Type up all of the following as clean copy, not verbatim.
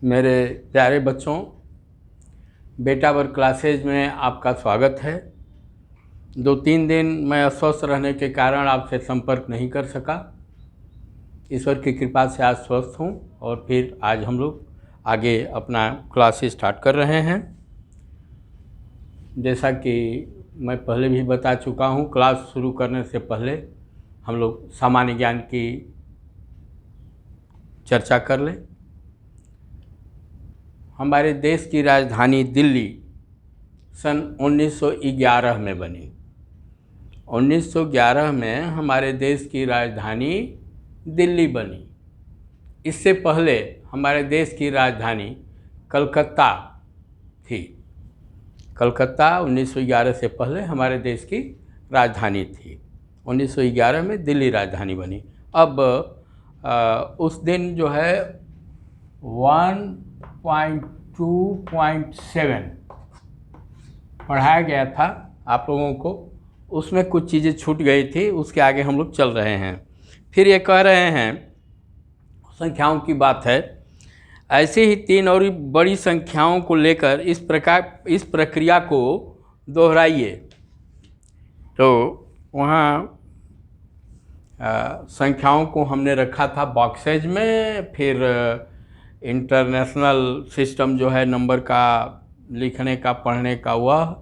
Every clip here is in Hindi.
मेरे प्यारे बच्चों, बेटा वर्क क्लासेज में आपका स्वागत है। 2-3 दिन मैं अस्वस्थ रहने के कारण आपसे संपर्क नहीं कर सका। ईश्वर की कृपा से आज स्वस्थ हूँ और फिर आज हम लोग आगे अपना क्लासेस स्टार्ट कर रहे हैं। जैसा कि मैं पहले भी बता चुका हूँ, क्लास शुरू करने से पहले हम लोग सामान्य ज्ञान की चर्चा कर लें। हमारे देश की राजधानी दिल्ली सन 1911 में बनी। 1911 में हमारे देश की राजधानी दिल्ली बनी। इससे पहले हमारे देश की राजधानी कलकत्ता थी। कलकत्ता 1911 से पहले हमारे देश की राजधानी थी। 1911 में दिल्ली राजधानी बनी। अब उस दिन जो है 1.2.7 पढ़ाया गया था आप लोगों को। उसमें कुछ चीज़ें छूट गई थी, उसके आगे हम लोग चल रहे हैं। फिर ये कह रहे हैं, संख्याओं की बात है, ऐसे ही 3 और बड़ी संख्याओं को लेकर इस प्रक्रिया को दोहराइए। तो वहाँ संख्याओं को हमने रखा था बॉक्सेज में। फिर इंटरनेशनल सिस्टम जो है नंबर का लिखने का, पढ़ने का, वह,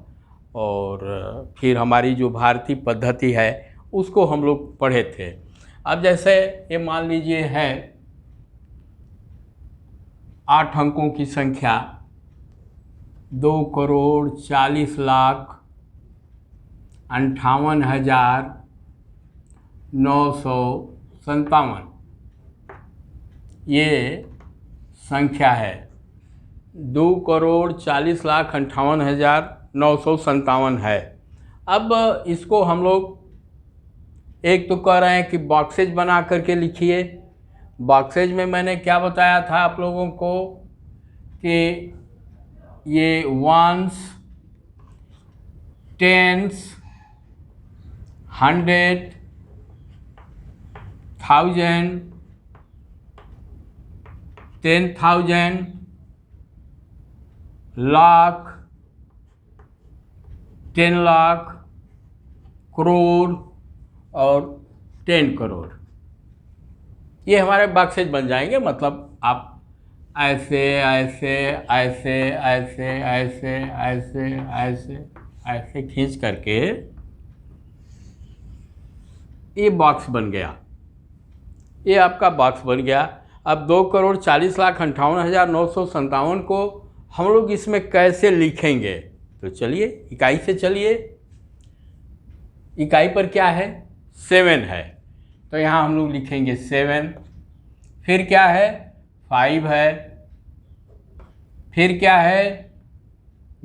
और फिर हमारी जो भारतीय पद्धति है उसको हम लोग पढ़े थे। अब जैसे ये मान लीजिए है 8 अंकों की संख्या 2,40,58,957 ये संख्या है। 2,40,58,957 है। अब इसको हम लोग एक तो कह रहे हैं कि बॉक्सेज बना करके लिखिए। बॉक्सेज में मैंने क्या बताया था आप लोगों को कि ये वंस, टेंस, 100, 1000, 10,000, लाख, 10 लाख, करोड़ और 10 करोड़, ये हमारे बॉक्सेज बन जाएंगे। मतलब आप ऐसे ऐसे ऐसे ऐसे ऐसे ऐसे ऐसे ऐसे खींच करके ये बॉक्स बन गया। ये आपका बॉक्स बन गया। अब 2,40,58,957 को हम लोग इसमें कैसे लिखेंगे? तो चलिए इकाई से चलिए। इकाई पर क्या है? 7 है। तो यहाँ हम लोग लिखेंगे 7। फिर क्या है? 5 है। फिर क्या है?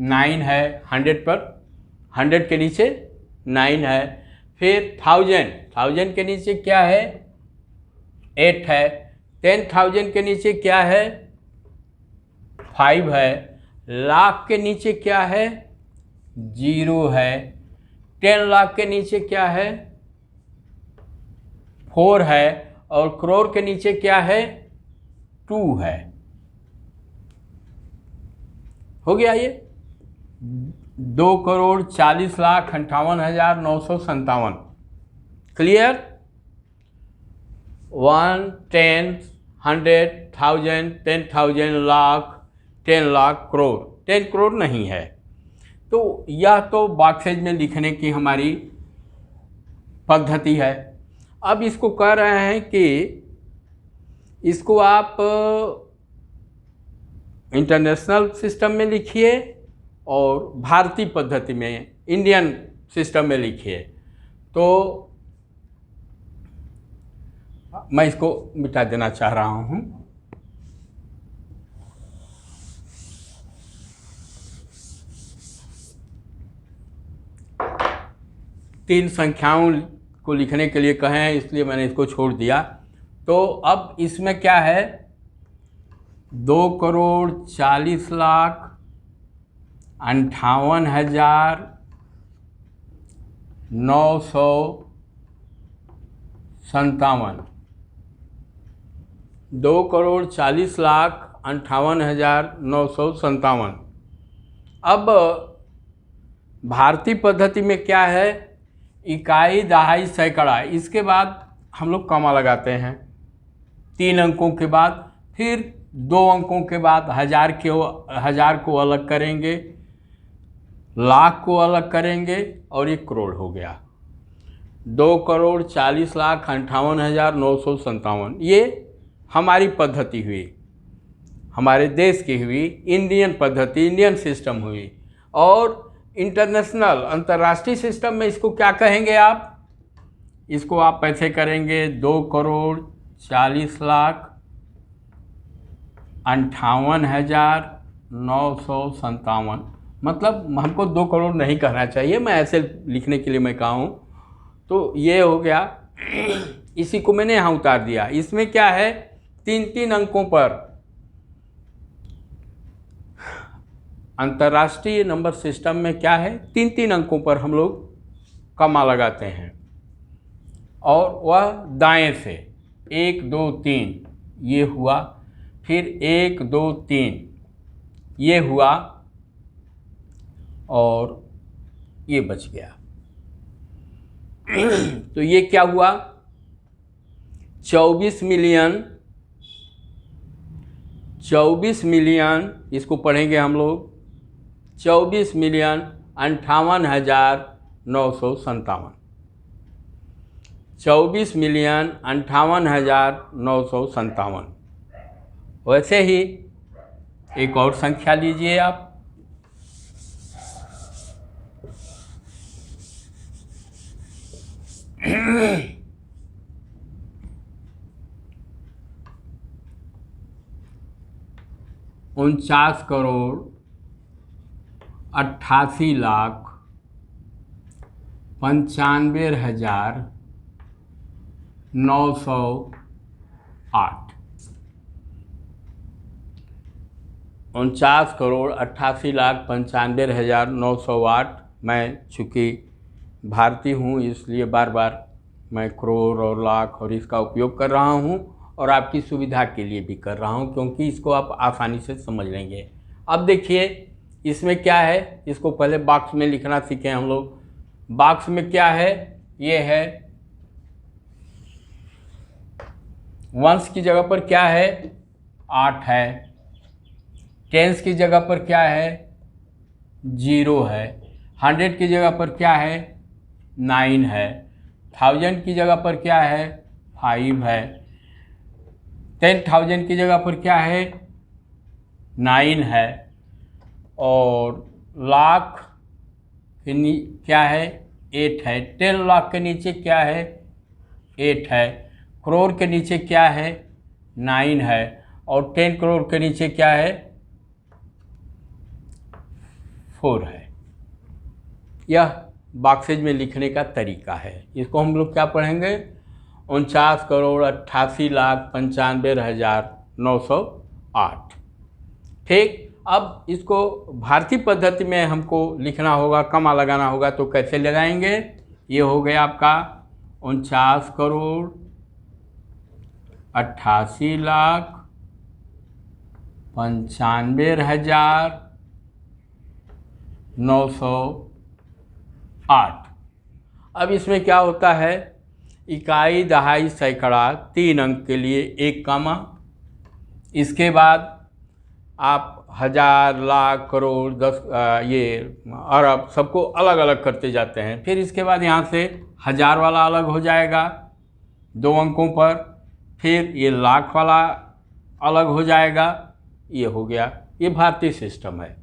9 है। 100 पर, 100 के नीचे 9 है। फिर 1000 के नीचे क्या है? 8 है। 10,000 के नीचे क्या है? 5 है। लाख के नीचे क्या है? 0 है। 10 लाख के नीचे क्या है? 4 है। और करोड़ के नीचे क्या है? 2 है। हो गया ये 2,40,58,957। क्लियर? 1, 10, 100, 1000, 10,000, लाख, 10 लाख, करोड़। 10 करोड़ नहीं है। तो यह तो बॉक्सेज में लिखने की हमारी पद्धति है। अब इसको कह रहे हैं कि इसको आप इंटरनेशनल सिस्टम में लिखिए और भारतीय पद्धति में, इंडियन सिस्टम में लिखिए। तो मैं इसको मिटा देना चाह रहा हूँ। तीन संख्याओं को लिखने के लिए कहे हैं, इसलिए मैंने इसको छोड़ दिया। तो अब इसमें क्या है? 2,40,58,957। 2,40,58,957 58,957। अब भारतीय पद्धति में क्या है, इकाई, दहाई, सैकड़ा, इसके बाद हम लोग कॉमा लगाते हैं 3 अंकों के बाद, फिर 2 अंकों के बाद हजार को अलग करेंगे, लाख को अलग करेंगे और 1 करोड़ हो गया। 2,40,58,957। ये हमारी पद्धति हुई, हमारे देश की हुई, इंडियन पद्धति, इंडियन सिस्टम हुई। और इंटरनेशनल, अंतर्राष्ट्रीय सिस्टम में इसको क्या कहेंगे आप? इसको आप ऐसे करेंगे 2,40,58,957। मतलब हमको 2 करोड़ नहीं कहना चाहिए, मैं ऐसे लिखने के लिए मैं कहा हूँ। तो ये हो गया, इसी को मैंने यहाँ उतार दिया। इसमें क्या है, 3-3 अंकों पर, अंतर्राष्ट्रीय नंबर सिस्टम में क्या है, 3-3 अंकों पर हम लोग कॉमा लगाते हैं, और वह दाएं से 1 2 3 ये हुआ, फिर 1 2 3 ये हुआ, और ये बच गया। तो ये क्या हुआ, 24 मिलियन, इसको पढ़ेंगे हम लोग 24,58,957। 24,58,957। वैसे ही एक और संख्या लीजिए आप, $89,95,908। 49,88,95,908। मैं चूँकि भारतीय हूँ इसलिए बार बार मैं करोड़ और लाख और इसका उपयोग कर रहा हूँ, और आपकी सुविधा के लिए भी कर रहा हूँ, क्योंकि इसको आप आसानी से समझ लेंगे। अब देखिए इसमें क्या है, इसको पहले बॉक्स में लिखना सीखें हम लोग। बॉक्स में क्या है, ये है वंस की जगह पर क्या है, 8 है। टेंस की जगह पर क्या है, 0 है। 100 की जगह पर क्या है, 9 है। 1000 की जगह पर क्या है, 5 है। 10,000 की जगह पर क्या है, 9 है। और लाख के क्या है, 8 है। 10 लाख के नीचे क्या है, 8 है। करोड़ के नीचे क्या है, 9 है। और 10 करोड़ के नीचे क्या है, 4 है। यह बॉक्सेज में लिखने का तरीका है। इसको हम लोग क्या पढ़ेंगे, 49,88,95,908। ठीक। अब इसको भारतीय पद्धति में हमको लिखना होगा, कॉमा लगाना होगा, तो कैसे लगाएंगे? ये हो गया आपका 49,88,95,908। अब इसमें क्या होता है, इकाई, दहाई, सैकड़ा, 3 अंक के लिए 1 कॉमा। इसके बाद आप हजार, लाख, करोड़, 10, ये अरब, सबको अलग अलग करते जाते हैं। फिर इसके बाद यहाँ से 1000 वाला अलग हो जाएगा 2 अंकों पर, फिर ये लाख वाला अलग हो जाएगा। ये हो गया, ये भारतीय सिस्टम है,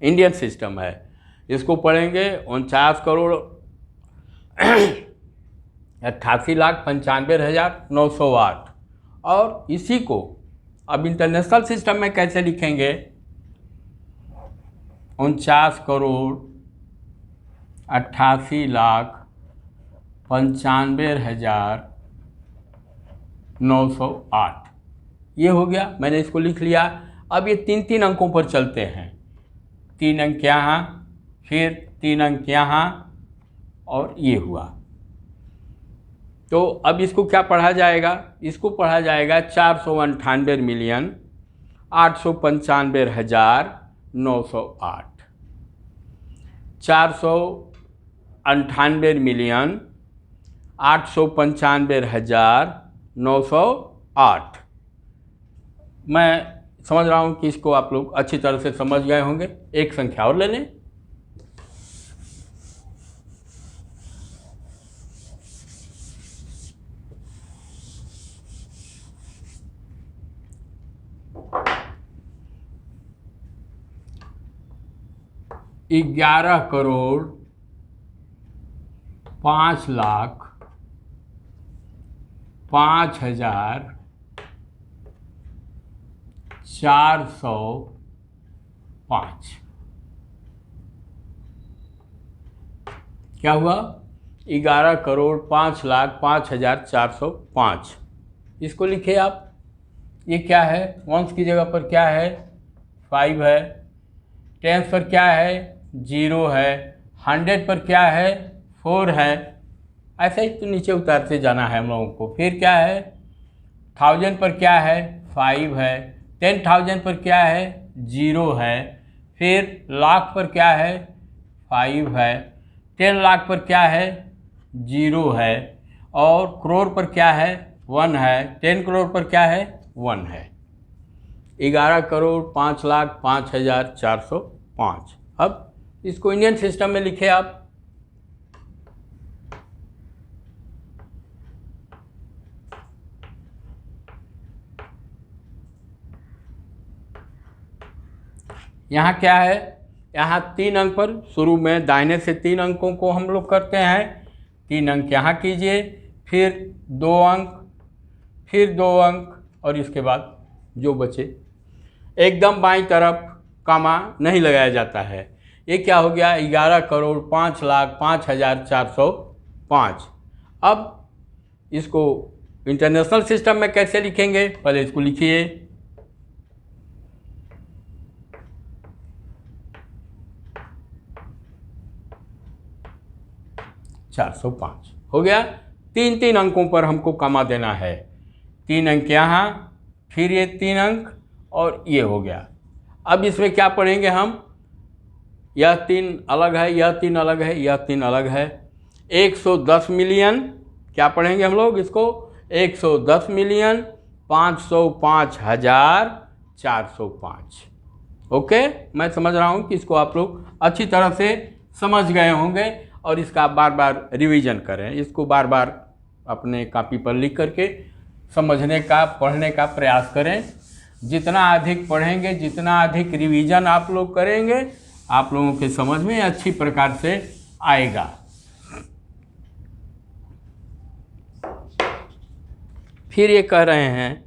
इंडियन सिस्टम है। इसको पढ़ेंगे 49,88,95,908। और इसी को अब इंटरनेशनल सिस्टम में कैसे लिखेंगे, 49,88,95,908। ये हो गया, मैंने इसको लिख लिया। अब ये 3-3 अंकों पर चलते हैं। 3 अंक यहाँ, फिर 3 अंक यहाँ, और ये हुआ। तो अब इसको क्या पढ़ा जाएगा, इसको पढ़ा जाएगा 498 मिलियन 895,908, 498,895,908। मैं समझ रहा हूँ कि इसको आप लोग अच्छी तरह से समझ गए होंगे। एक संख्या और ले लें। ग्यारह करोड़ 5,05,405। क्या हुआ? 11,05,05,405। इसको लिखिए आप। ये क्या है? वंस की जगह पर क्या है? 5 है। टेंस पर क्या है? 0 है। 100 पर क्या है? 4 है। ऐसे ही तो नीचे उतारते जाना है हम लोगों को। फिर क्या है? 1000 पर क्या है? 5 है। 10,000 पर क्या है? 0 है। फिर लाख पर क्या है? 5 है। 10 लाख पर क्या है? 0 है। और करोड़ पर क्या है? 1 है। 10 करोड़ पर क्या है? 1 है। 11,05,05,405। अब इसको इंडियन सिस्टम में लिखे आप। यहाँ क्या है? यहाँ 3 अंक पर शुरू में दाहिने से 3 अंकों को हम लोग करते हैं। 3 अंक यहाँ कीजिए, फिर 2 अंक, फिर 2 अंक, और इसके बाद जो बचे एकदम बाईं तरफ कामा नहीं लगाया जाता है। ये क्या हो गया? 11,05,05,405। अब इसको इंटरनेशनल सिस्टम में कैसे लिखेंगे? पहले इसको लिखिए। 405 हो गया। 3 अंकों पर हमको कमा देना है। 3 अंक यहाँ, फिर ये 3 अंक, और ये हो गया। अब इसमें क्या पढ़ेंगे हम? यह 3 अलग है, यह 3 अलग है, यह 3 अलग है। 110 मिलियन क्या पढ़ेंगे हम लोग इसको? 110,505,405। ओके, मैं समझ रहा हूँ कि इसको आप लोग अच्छी तरह से समझ गए होंगे, और इसका बार बार रिवीजन करें। इसको बार बार अपने कॉपी पर लिख करके समझने का, पढ़ने का प्रयास करें। जितना अधिक पढ़ेंगे, जितना अधिक रिवीजन आप लोग करेंगे, आप लोगों के समझ में अच्छी प्रकार से आएगा। फिर ये कह रहे हैं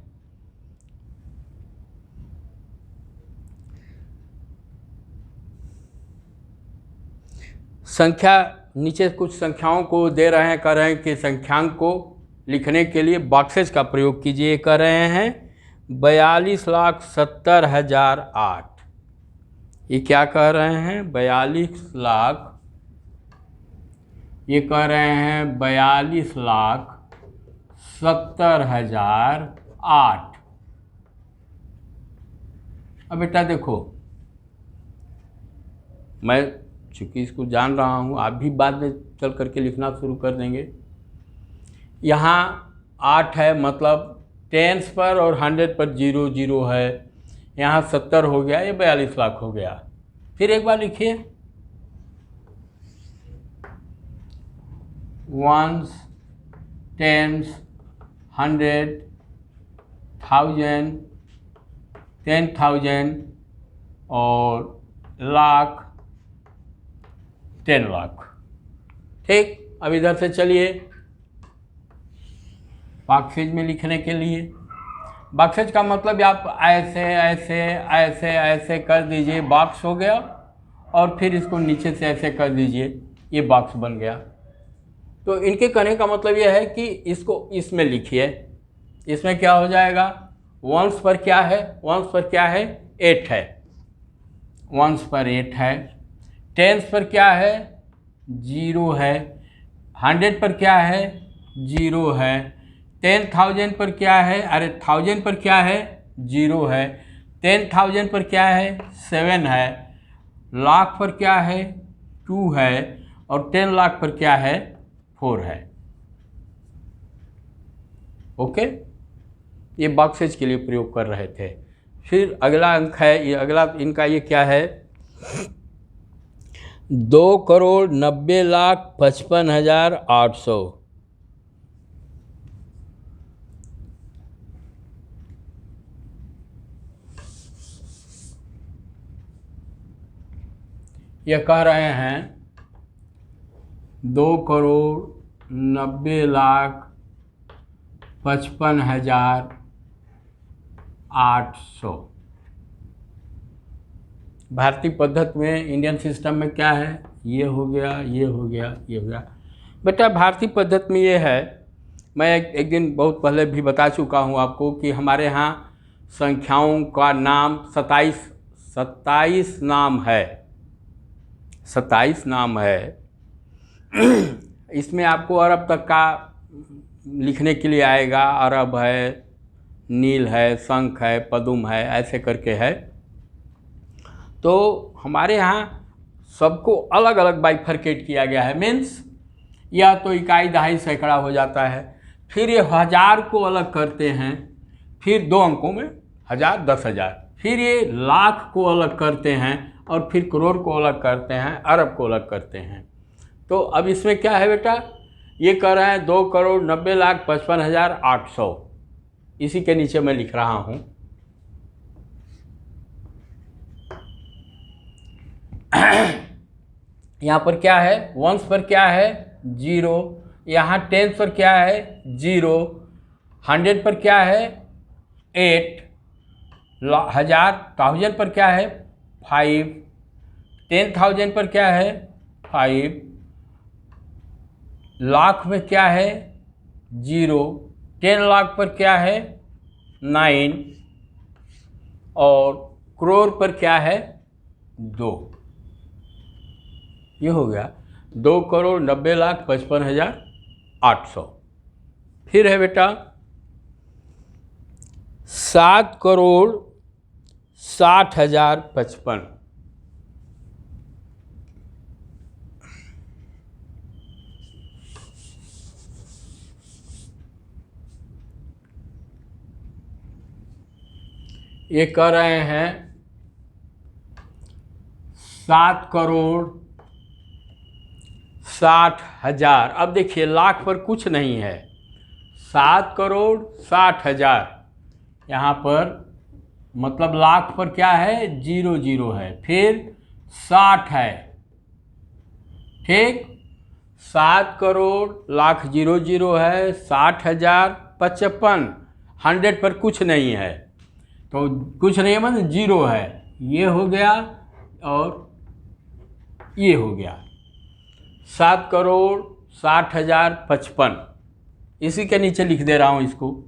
संख्या, नीचे कुछ संख्याओं को दे रहे हैं, कह रहे हैं कि संख्यांक को लिखने के लिए बॉक्सेज का प्रयोग कीजिए। कह रहे हैं 42,70,008। ये क्या कह रहे हैं? 42,00,000। ये कह रहे हैं 42,70,008। अब बेटा देखो, मैं चूँकि इसको जान रहा हूँ, आप भी बाद में चल करके लिखना शुरू कर देंगे। यहाँ 8 है, मतलब टेंस पर और 100 पर 0 0 है। यहाँ 70 हो गया, ये 42,00,000 हो गया। फिर एक बार लिखिए, वंस, टेंस, 100, 1000, 10,000 और लाख, 10 लाख। ठीक, अब इधर से चलिए बॉक्सेज में लिखने के लिए। बॉक्सेज का मतलब आप ऐसे ऐसे ऐसे ऐसे कर दीजिए, बॉक्स हो गया, और फिर इसको नीचे से ऐसे कर दीजिए, ये बॉक्स बन गया। तो इनके कहने का मतलब यह है कि इसको इसमें लिखिए। इसमें क्या हो जाएगा? वंस पर क्या है? वंस पर क्या है? 8 है। वंस पर 8 है। टेंस पर क्या है? 0 है। 100 पर क्या है? 0 है। 10,000 पर क्या है? अरे 1000 पर क्या है? 0 है। 10,000 पर क्या है 7 है, लाख पर क्या है 2 है, और 10 लाख पर क्या है 4 है। ओके, ये बॉक्सेज के लिए प्रयोग कर रहे थे। फिर अगला अंक है, ये अगला इनका ये क्या है 2,90,55,800। ये कह रहे हैं 2,90,55,800। भारतीय पद्धति में, इंडियन सिस्टम में क्या है, ये हो गया, ये हो गया, ये हो गया। बेटा भारतीय पद्धति में ये है, मैं एक दिन बहुत पहले भी बता चुका हूँ आपको कि हमारे यहाँ संख्याओं का नाम 27 नाम है, 27 नाम है। इसमें आपको अरब तक का लिखने के लिए आएगा, अरब है, नील है, शंख है, पदुम है, ऐसे करके है। तो हमारे यहाँ सबको अलग अलग बाइफरकेट किया गया है, मीन्स या तो इकाई, दहाई, सैकड़ा हो जाता है। फिर ये हज़ार को अलग करते हैं, फिर 2 अंकों में 1000, 10,000। फिर ये लाख को अलग करते हैं, और फिर करोड़ को अलग करते हैं, अरब को अलग करते हैं। तो अब इसमें क्या है बेटा, ये कह रहे हैं 2,90,55,800। इसी के नीचे मैं लिख रहा हूँ यहाँ पर क्या है, वंस पर क्या है 0, यहाँ टेंस पर क्या है 0, 100 पर क्या है 8, 1000 पर क्या है 5, 10,000 पर क्या है 5, लाख में क्या है 0, 10 लाख पर क्या है 9, और करोड़ पर क्या है 2। ये हो गया 2,90,55,800। फिर है बेटा 7,60,55। ये कह रहे हैं 7,60,000। अब देखिए लाख पर कुछ नहीं है, 7,60,000 यहाँ पर, मतलब लाख पर क्या है 00 है, फिर 60 है, ठीक, 7 करोड़ लाख 00 है, 60,000 55, 100 पर कुछ नहीं है, तो कुछ नहीं है मतलब 0 है। ये हो गया और ये हो गया 7,60,55। इसी के नीचे लिख दे रहा हूँ इसको।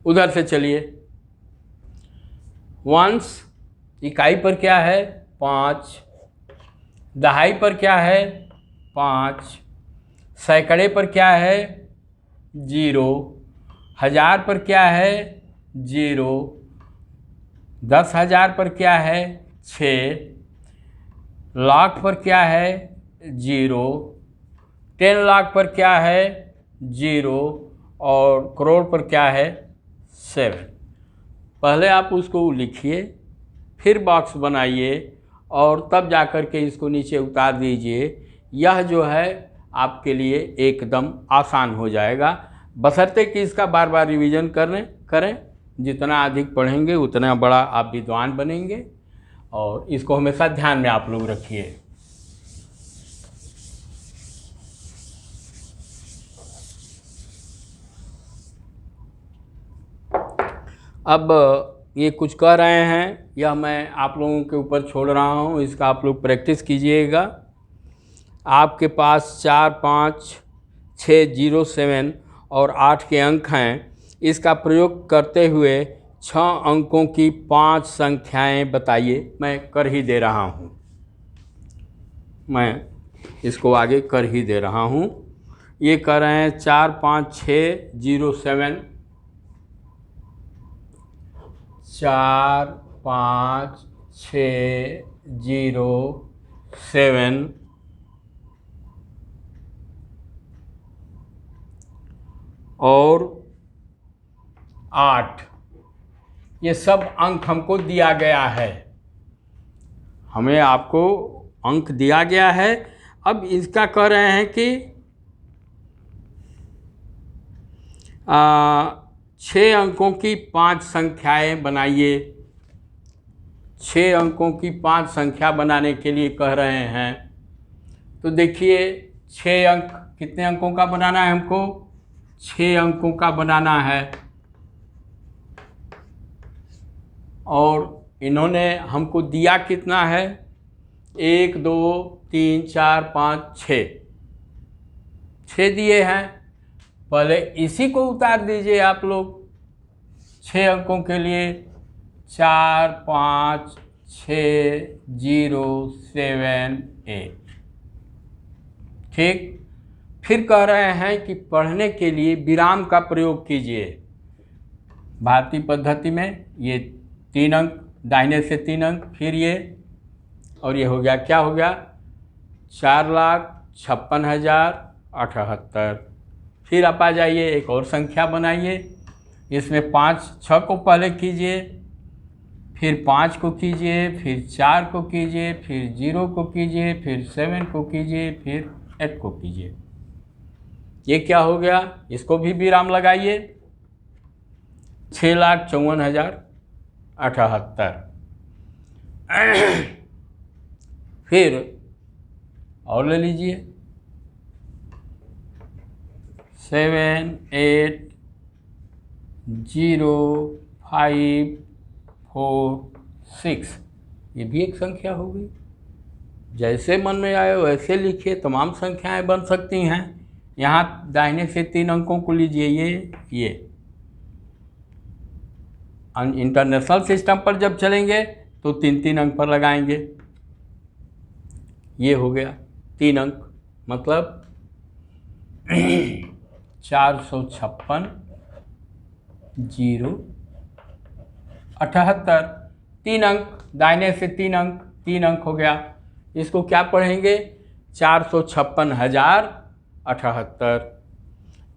उधर से चलिए, वंस इकाई पर क्या है 5, दहाई पर क्या है 5, सैकड़े पर क्या है 0, 1000 पर क्या है 0, 10,000 पर क्या है 6, लाख पर क्या है 0, 10 लाख पर क्या है 0, और करोड़ पर क्या है 7। पहले आप उसको लिखिए, फिर बॉक्स बनाइए, और तब जा कर के इसको नीचे उतार दीजिए। यह जो है आपके लिए एकदम आसान हो जाएगा, बशर्ते कि इसका बार बार रिवीजन करें। जितना अधिक पढ़ेंगे उतना बड़ा आप विद्वान बनेंगे, और इसको हमेशा ध्यान में आप लोग रखिए। अब ये कुछ कह रहे हैं, यह मैं आप लोगों के ऊपर छोड़ रहा हूँ, इसका आप लोग प्रैक्टिस कीजिएगा। आपके पास 4, 5, 6, 0, 7 और 8 के अंक हैं। इसका प्रयोग करते हुए 6 अंकों की 5 संख्याएं बताइए। मैं कर ही दे रहा हूँ, मैं इसको आगे कर ही दे रहा हूँ। ये कर रहे हैं 45607, 45607 और 8। ये सब अंक हमको दिया गया है, हमें आपको अंक दिया गया है। अब इसका कह रहे हैं कि 6 अंकों की 5 संख्याएं बनाइए। 6 अंकों की 5 संख्या बनाने के लिए कह रहे हैं। तो देखिए 6 अंक, कितने अंकों का बनाना है हमको? 6 अंकों का बनाना है। और इन्होंने हमको दिया कितना है? 1 2 3 4 5 6, 6 दिए हैं। पहले इसी को उतार दीजिए आप लोग 6 अंकों के लिए। 4 5 6 0 7 8। ठीक। फिर कह रहे हैं कि पढ़ने के लिए विराम का प्रयोग कीजिए। भारतीय पद्धति में ये 3 अंक, दाहिने से 3 अंक, फिर ये, और ये हो गया, क्या हो गया? 4,56,078। फिर आप आ जाइए, एक और संख्या बनाइए। इसमें 5 6 को पहले कीजिए, फिर 5 को कीजिए, फिर 4 को कीजिए, फिर 0 को कीजिए, फिर 7 को कीजिए, फिर 8 को कीजिए। ये क्या हो गया? इसको भी विराम लगाइए। 6,54,078। फिर और ले लीजिए 7 8 0 5 4 6। ये भी एक संख्या हो गई। जैसे मन में आए वैसे लिखिए, तमाम संख्याएं बन सकती हैं। यहाँ दाहिने से 3 अंकों को लीजिए, ये इंटरनेशनल सिस्टम पर जब चलेंगे तो 3 अंक पर लगाएंगे। ये हो गया 3 अंक, मतलब 456 0 78। 3 अंक, दाहिने से 3 अंक, 3 अंक हो गया। इसको क्या पढ़ेंगे? 456,078।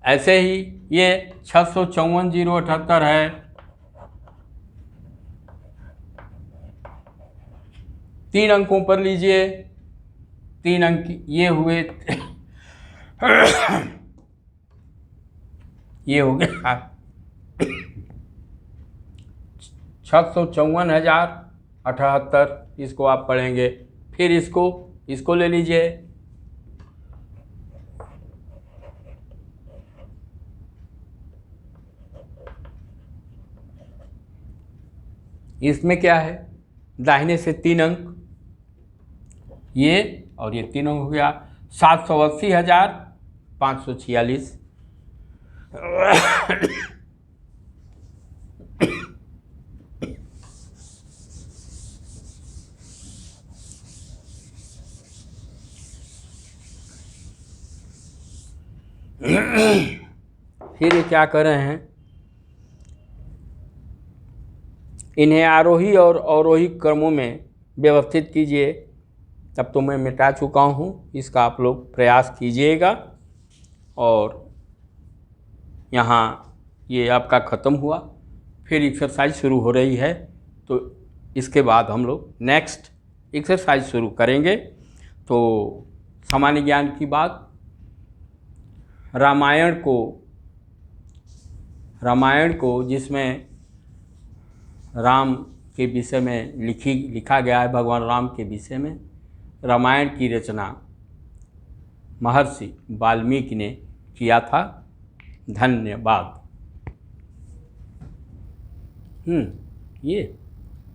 ऐसे ही ये 654,078 है। 3 अंकों पर लीजिए, 3 अंक ये हुए। ये हो गया 654,078। इसको आप पढ़ेंगे। फिर इसको ले लीजिए। इसमें क्या है? दाहिने से 3 अंक, ये और ये 3 अंक हो गया। 780,546। फिर ये क्या कर रहे हैं? इन्हें आरोही और अवरोही क्रमों में व्यवस्थित कीजिए। तब तो मैं मिटा चुका हूँ, इसका आप लोग प्रयास कीजिएगा। और यहाँ ये आपका ख़त्म हुआ। फिर एक्सरसाइज शुरू हो रही है, तो इसके बाद हम लोग नेक्स्ट एक्सरसाइज शुरू करेंगे। तो सामान्य ज्ञान की बात, रामायण को जिसमें राम के विषय में लिखा गया है, भगवान राम के विषय में, रामायण की रचना महर्षि वाल्मीकि ने किया था। धन्यवाद। ये